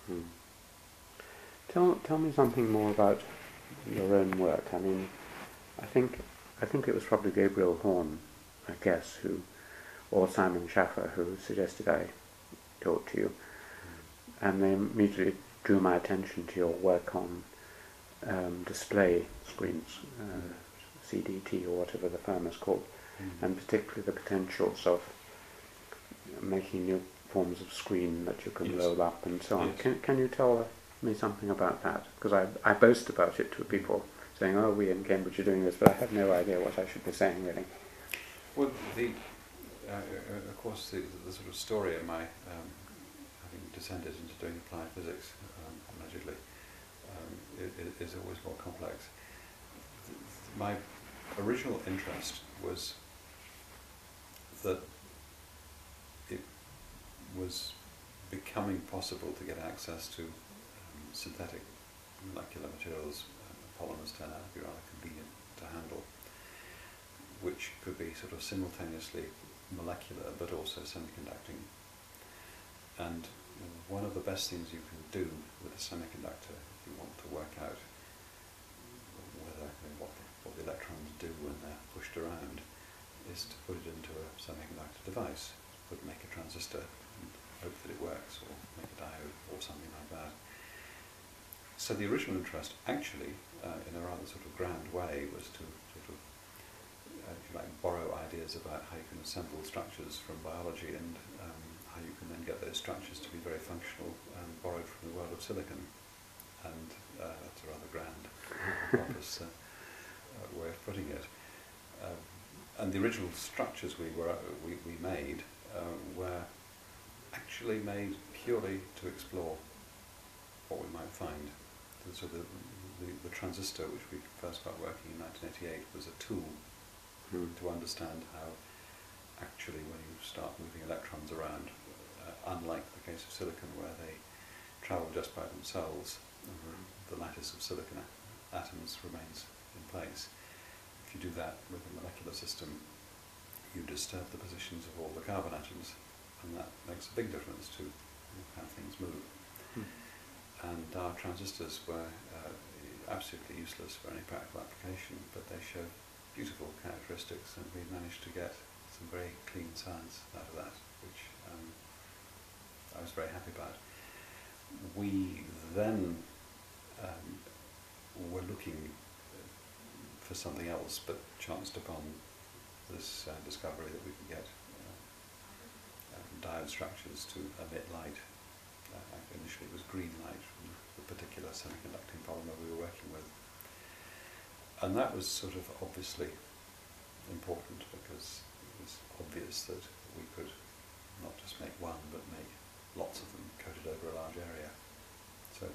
Mm. Tell me something more about your own work. I mean, I think it was probably Gabriel Horn, I guess, or Simon Schaffer, who suggested I talk to you, and they immediately drew my attention to your work on display screens, CDT or whatever the firm is called, and particularly the potentials of making new forms of screen that you can roll up and so on. Can you tell me something about that? Because I boast about it to people, saying, "Oh, we in Cambridge are doing this," but I have no idea what I should be saying really. Well, of course, the sort of story of my having descended into doing applied physics, allegedly, is always more complex. My original interest was that it was becoming possible to get access to synthetic molecular materials. Polymers turn out to be rather convenient to handle, which could be sort of simultaneously molecular but also semiconducting. And one of the best things you can do with a semiconductor, if you want to work out what the electrons do when they're pushed around, is to put it into a semiconductor device. Make a transistor and hope that it works, or make a diode or something like that. So the original interest, actually, in a rather sort of grand way, was to sort of, if you like, borrow ideas about how you can assemble structures from biology and how you can then get those structures to be very functional, borrowed from the world of silicon. And that's a rather grand, pompous way of putting it. And the original structures we made were actually made purely to explore what we might find. So the transistor, which we first got working in 1988, was a tool to understand how actually when you start moving electrons around, unlike the case of silicon where they travel just by themselves, the lattice of silicon atoms remains in place. If you do that with a molecular system, you disturb the positions of all the carbon atoms, and that makes a big difference to how things move. And our transistors were absolutely useless for any practical application, but they show beautiful characteristics, and we managed to get some very clean science out of that, which I was very happy about. We then were looking for something else, but chanced upon this discovery that we could get diode structures to emit light. Initially it was green light from the particular semiconducting polymer we were working with. And that was sort of obviously important, because it was obvious that we could not just make one, but make lots of them coated over a large area. So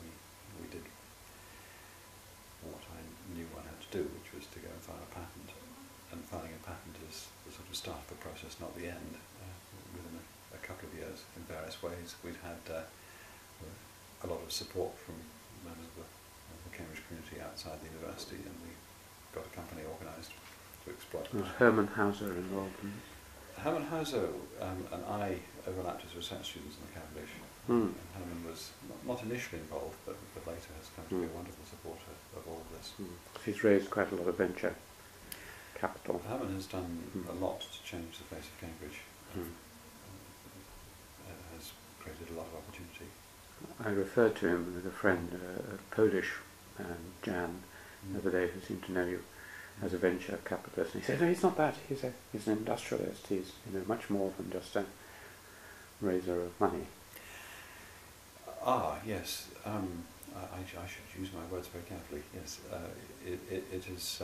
we did what I knew I had to do, which was to go and file a patent. And filing a patent is the sort of start of the process, not the end. Within a couple of years, in various ways, we'd had a lot of support from members of the Cambridge community outside the university, and we got a company organised to exploit it. Was Hermann Hauser involved in this? Hermann Hauser and I overlapped as research students in the Cavendish. And Hermann was not initially involved, but later has come to be a wonderful supporter of all of this. He's raised quite a lot of venture capital. Hermann has done a lot to change the face of Cambridge. Has created a lot of opportunity. I referred to him with a friend, a Polish man, Jan, the other day, who seemed to know you as a venture capitalist. And he said, "No, he's not that. He's an industrialist. He's much more than just a raiser of money." Yes. I should use my words very carefully. Yes, it is.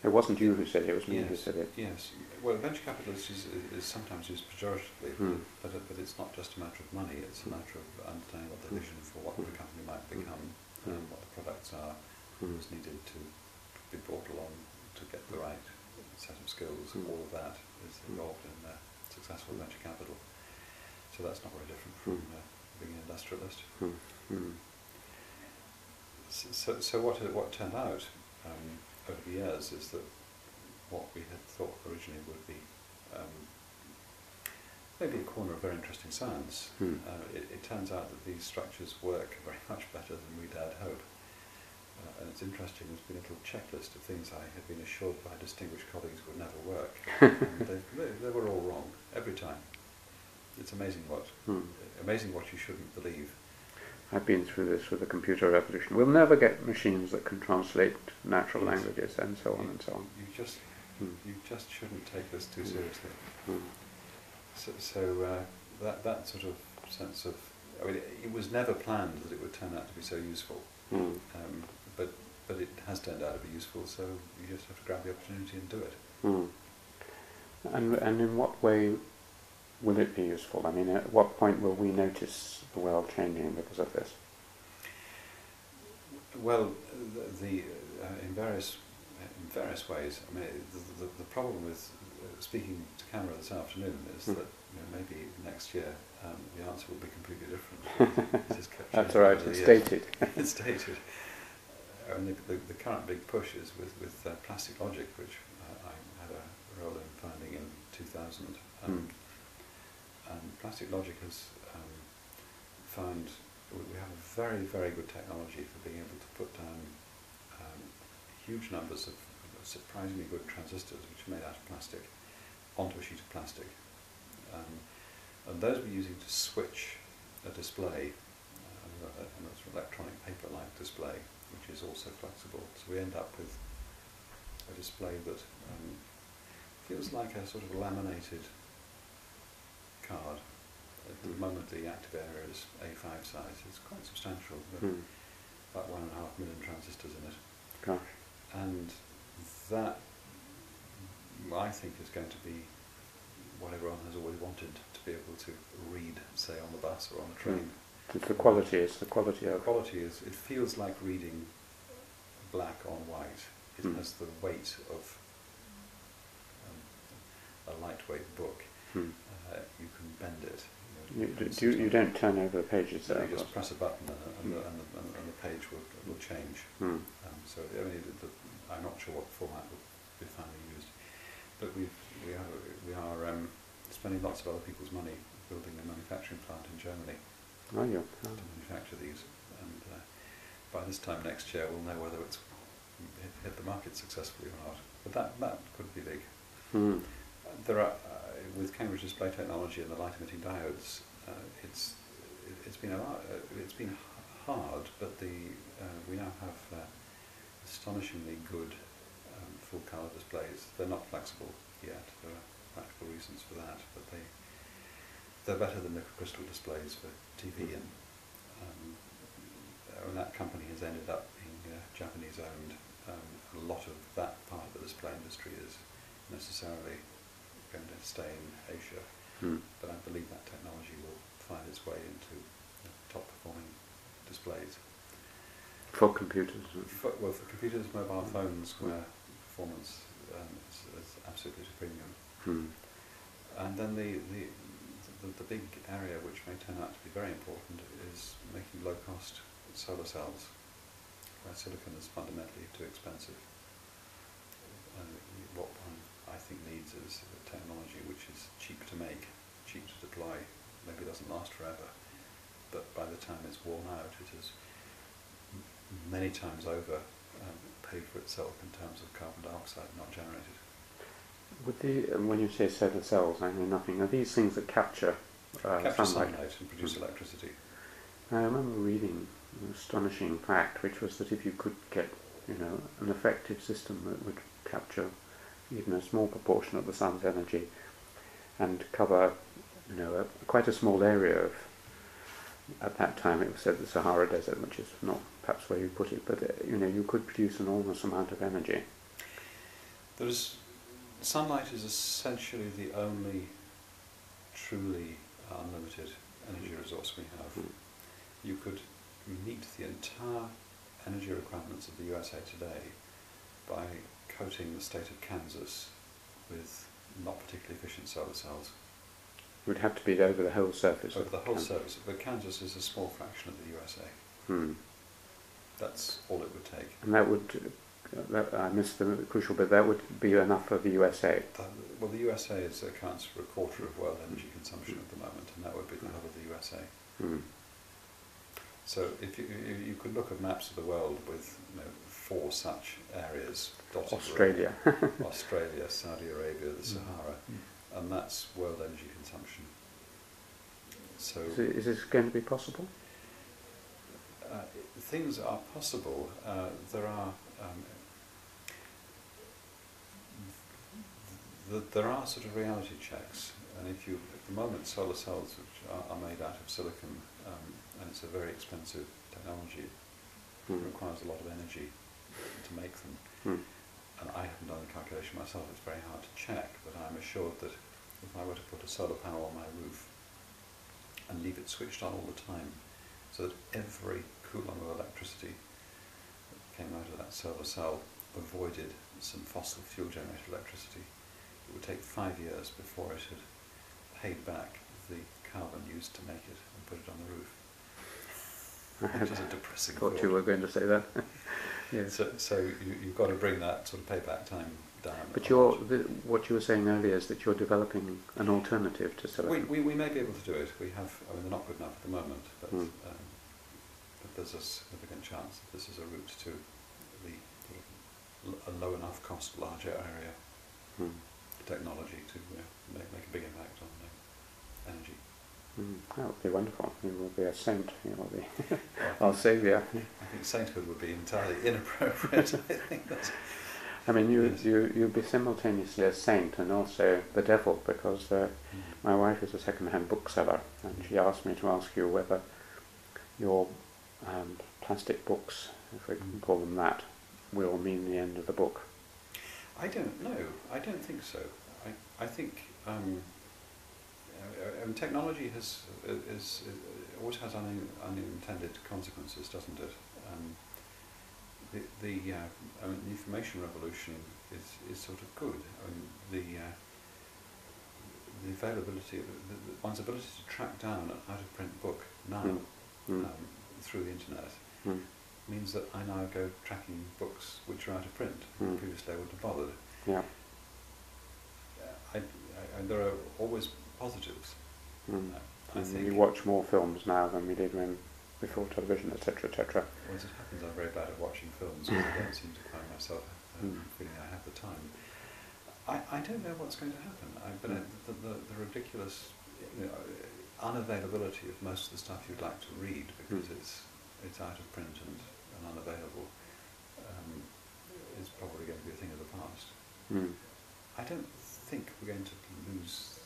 It wasn't you who said it, it was me who said it. Yes. Well, venture capitalist is sometimes used pejoratively, but it's not just a matter of money, it's a matter of understanding what the vision for what the company might become, and what the products are, who's needed to be brought along to get the right set of skills. All of that is involved in successful venture capital. So that's not very different from being an industrialist. So what turned out over the years is that what we had thought originally would be maybe a corner of very interesting science. It turns out that these structures work very much better than we'd had hoped. And it's interesting, there's been a little checklist of things I had been assured by distinguished colleagues would never work. And they were all wrong, every time. It's amazing what you shouldn't believe. I've been through this with the computer revolution. We'll never get machines that can translate natural languages and so on and so on. You just shouldn't take this too seriously. So that sort of sense of, I mean, it was never planned that it would turn out to be so useful, but it has turned out to be useful. So you just have to grab the opportunity and do it. And in what way will it be useful? I mean, at what point will we notice the world changing because of this? Well, in various ways. I mean, the problem with speaking to camera this afternoon is that maybe next year the answer will be completely different. That's all right. It's dated. It's dated. And the current big push is with Plastic Logic, which I had a role in founding in 2000. And Plastic Logic has found we have a very, very good technology for being able to put down huge numbers of surprisingly good transistors, which are made out of plastic, onto a sheet of plastic. And those we're using to switch a display, an electronic paper-like display, which is also flexible. So we end up with a display that feels like a sort of laminated card. At the moment the active area is A5 size. It's quite substantial, about 1.5 million transistors in it. Gosh. And that, I think, is going to be what everyone has always wanted to be able to read, say, on the bus or on the train. The quality is it feels like reading black on white. It has the weight of a lightweight book. You can bend it. You don't turn over the pages there. You just press a button and the page will change. So I mean, I'm not sure what format will be finally used, but we are spending lots of other people's money building a manufacturing plant in Germany to manufacture these, and by this time next year we'll know whether it's hit the market successfully or not. But that could be big. There are with Cambridge Display Technology and the light emitting diodes, it's been hard, but we now have astonishingly good full colour displays. They're not flexible yet. There are practical reasons for that, but they're better than liquid crystal displays for TV, and that company has ended up being Japanese owned. A lot of that part of the display industry is necessarily going to stay in Asia, but I believe that technology will find its way into top performing displays. For computers? For computers, mobile phones, where performance is absolutely at a premium. And then the big area which may turn out to be very important is making low-cost solar cells, where silicon is fundamentally too expensive. What one, I think, needs is a technology which is cheap to make, cheap to deploy, maybe doesn't last forever, but by the time it's worn out, it has many times over paid for itself in terms of carbon dioxide not generated. When you say solar cells, I know nothing. Are these things that capture sunlight and produce electricity? I remember reading an astonishing fact, which was that if you could get, an effective system that would capture even a small proportion of the sun's energy and cover, quite a small area of, at that time it was said the Sahara Desert, which is not perhaps where you put it, but you could produce an enormous amount of energy. Sunlight is essentially the only truly unlimited energy resource we have. You could meet the entire energy requirements of the USA today by coating the state of Kansas with not particularly efficient solar cells. It would have to be over the whole surface. Over the whole surface, but Kansas is a small fraction of the USA. That's all it would take. And that would I missed the crucial bit. That would be enough for the USA. Well, the USA accounts for a quarter of world energy consumption at the moment, and that would be the whole of the USA. Mm. So if you could look at maps of the world with 4 such areas dotted Australia. around, Australia, Saudi Arabia, the Sahara, and that's world energy consumption. So Is this going to be possible? Things are possible. There are there are sort of reality checks, and at the moment solar cells, which are made out of silicon, and it's a very expensive technology. It requires a lot of energy to make them. And I haven't done the calculation myself. It's very hard to check, but I'm assured that if I were to put a solar panel on my roof and leave it switched on all the time, so that every coulomb of electricity that came out of that solar cell avoided some fossil fuel generated electricity, it would take 5 years before it had paid back the carbon used to make it and put it on the roof. Which is a depressing thought. Thought you were going to say that. Yes. So you've got to bring that sort of payback time down. But what you were saying earlier is that you're developing an alternative to silicon. We may be able to do it. We have. I mean, they're not good enough at the moment, but there's a significant chance that this is a route to the sort of a low enough cost, larger area technology to make a big impact on energy. That would be wonderful. You will be a saint. You will be our saviour. I think sainthood would be entirely inappropriate. I think that's. I mean, you'd be simultaneously a saint and also the devil, because my wife is a second-hand bookseller, and she asked me to ask you whether your plastic books, if we can call them that, will mean the end of the book. I don't know. I don't think so. I think technology always has unintended consequences, doesn't it? The information revolution is sort of good. The availability, one's ability to track down an out-of-print book now through the internet means that I now go tracking books which are out of print. Previously I wouldn't have bothered. Yeah. There are always positives. I think you watch more films now than we did before television, etc., etc. Well, as it happens, I'm very bad at watching films, because I don't seem to find myself feeling I have the time. I don't know what's going to happen. But the ridiculous unavailability of most of the stuff you'd like to read because it's out of print and unavailable is probably going to be a thing of the past. I don't think we're going to lose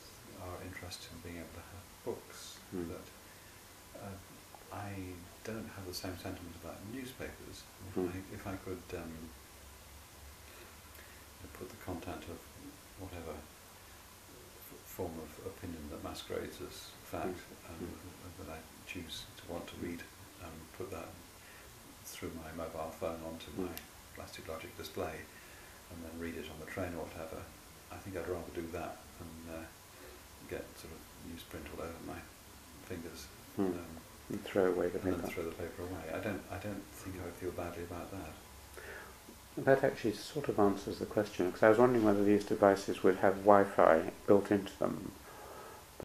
our interest in being able to have books. That I don't have the same sentiment about newspapers. If I could put the content of whatever form of opinion that masquerades as fact that I choose to want to read, put that through my mobile phone onto my Plastic Logic display and then read it on the train or whatever, I think I'd rather do that than get sort of newsprint all over my fingers and throw away the paper. And then throw the paper away. I don't think I would feel badly about that. That actually sort of answers the question, because I was wondering whether these devices would have Wi-Fi built into them,